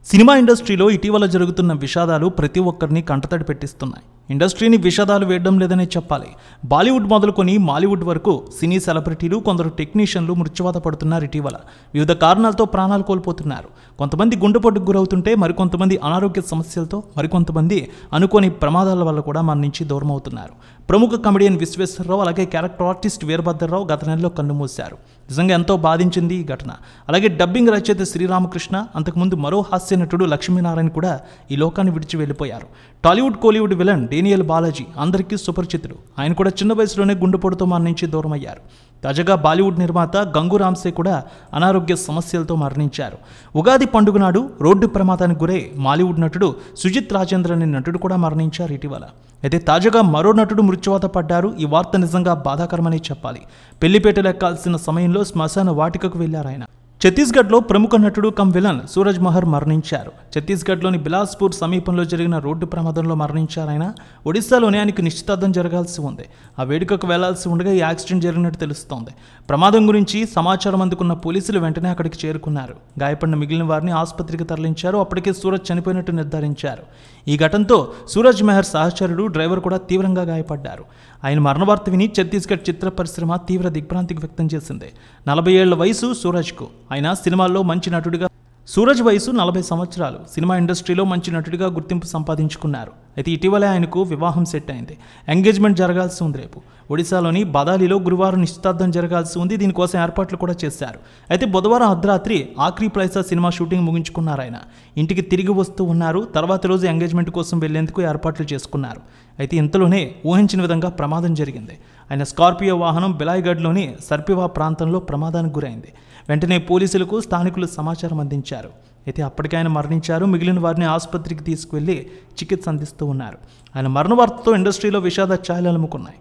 Cinema ఇండస్ట్రీలో ఇటీవల జరుగుతున్న విషాదాలు ప్రతి ఒక్కరిని కంటతడి పెట్టిస్తున్నాయి. ఇండస్ట్రీని విషాదాలు వేయడం లేదనే చెప్పాలి. బాలీవుడ్ మొదలుకొని మాలీవుడ్ వరకు సినీ సెలబ్రిటీలు, కొందరు టెక్నీషియన్లు మృత్యువాత పడుతున్నారు. ఇటీవల వివిధ కారణాలతో ప్రాణాలు కోల్పోతున్నారు. కొంతమంది గుండెపోటుకు గురవుతుంటే మరికొంతమంది అనారోగ్య సమస్యలతో, మరికొంతమంది అనుకోని ప్రమాదాల వల్ల కూడా మన నుంచి దూరం అవుతున్నారు. ప్రముఖ కమెడియన్ విశ్వేశ్వరరావు, అలాగే క్యారెక్టర్ ఆర్టిస్ట్ వీరభద్రరావు గత నెలలో కన్నుమూశారు. నిజంగా ఎంతో బాధించింది ఈ ఘటన. అలాగే డబ్బింగ్ రచయిత శ్రీరామకృష్ణ, అంతకుముందు మరో హాస్య నటుడు లక్ష్మీనారాయణ కూడా ఈ లోకాన్ని విడిచి వెళ్ళిపోయారు. టాలీవుడ్ కోలీవుడ్ విలన్ డేనియల్ బాలాజీ అందరికీ సుపరిచితుడు. ఆయన కూడా చిన్న వయసులోనే గుండెపోటుతో మన నుంచి దూరం అయ్యారు. తాజాగా బాలీవుడ్ నిర్మాత గంగు రామ్సే కూడా అనారోగ్య సమస్యలతో మరణించారు. ఉగాది పండుగ నాడు రోడ్డు ప్రమాదానికి గురై మాలీవుడ్ నటుడు సుజిత్ రాజేంద్ర అనే నటుడు కూడా మరణించారు ఇటీవల. అయితే తాజాగా మరో నటుడు మృత్యువాత పడ్డారు. ఈ వార్త నిజంగా బాధాకరమని చెప్పాలి. పెళ్లిపేటలు ఎక్కాల్సిన సమయంలో శ్మశాన వాటికకు వెళ్లారు ఆయన. ఛత్తీస్గఢ్లో ప్రముఖ నటుడు కమ్ విలన్ సూరజ్ మహర్ మరణించారు. ఛత్తీస్గఢ్లోని బిలాస్పూర్ సమీపంలో జరిగిన రోడ్డు ప్రమాదంలో మరణించారు ఆయన. ఒడిశాలోనే ఆయనకు నిశ్చితార్థం జరగాల్సి ఉంది. ఆ వేడుకకు వెళ్లాల్సి ఉండగా ఈ యాక్సిడెంట్ జరిగినట్టు తెలుస్తోంది. ప్రమాదం గురించి సమాచారం అందుకున్న పోలీసులు వెంటనే అక్కడికి చేరుకున్నారు. గాయపడిన మిగిలిన వారిని ఆసుపత్రికి తరలించారు. అప్పటికే సూరజ్ చనిపోయినట్టు నిర్ధారించారు. ఈ ఘటనతో సూరజ్ మెహర్ సహచరుడు డ్రైవర్ కూడా తీవ్రంగా గాయపడ్డారు. ఆయన మరణ వార్త విని ఛత్తీస్గఢ్ చిత్ర పరిశ్రమ తీవ్ర దిగ్భ్రాంతికి వ్యక్తం చేసింది. 40 ఏళ్ల వయసు సూరజ్కు. ఆయన సినిమాల్లో మంచి నటుడిగా సూరజ్ వయసు 40 సంవత్సరాలు. సినిమా ఇండస్ట్రీలో మంచి నటుడిగా గుర్తింపు సంపాదించుకున్నారు. అయితే ఇటీవలే ఆయనకు వివాహం సెట్ అయింది. ఎంగేజ్మెంట్ జరగాల్సి ఉంది రేపు. ఒడిశాలోని బదాలిలో గురువారం నిశ్చితార్థం జరగాల్సి ఉంది. దీనికోసం ఏర్పాట్లు కూడా చేశారు. అయితే బుధవారం అర్ధరాత్రి ఆఖరి ప్రైసా సినిమా షూటింగ్ ముగించుకున్నారు ఆయన. ఇంటికి తిరిగి వస్తూ ఉన్నారు. తర్వాత రోజు ఎంగేజ్మెంట్ కోసం వెళ్లేందుకు ఏర్పాట్లు చేసుకున్నారు. అయితే ఇంతలోనే ఊహించిన విధంగా ప్రమాదం జరిగింది. ఆయన స్కార్పియో వాహనం బిలాయ్గఢ్లోని సర్పివా ప్రాంతంలో ప్రమాదానికి గురైంది. వెంటనే పోలీసులకు స్థానికులు సమాచారం అందించారు. అయితే అప్పటికే ఆయన మరణించారు. మిగిలిన వారిని ఆసుపత్రికి తీసుకువెళ్లి చికిత్స అందిస్తూ ఉన్నారు. ఆయన మరణ వార్తతో ఇండస్ట్రీలో విషాద ఛాయలు అలుముకున్నాయి.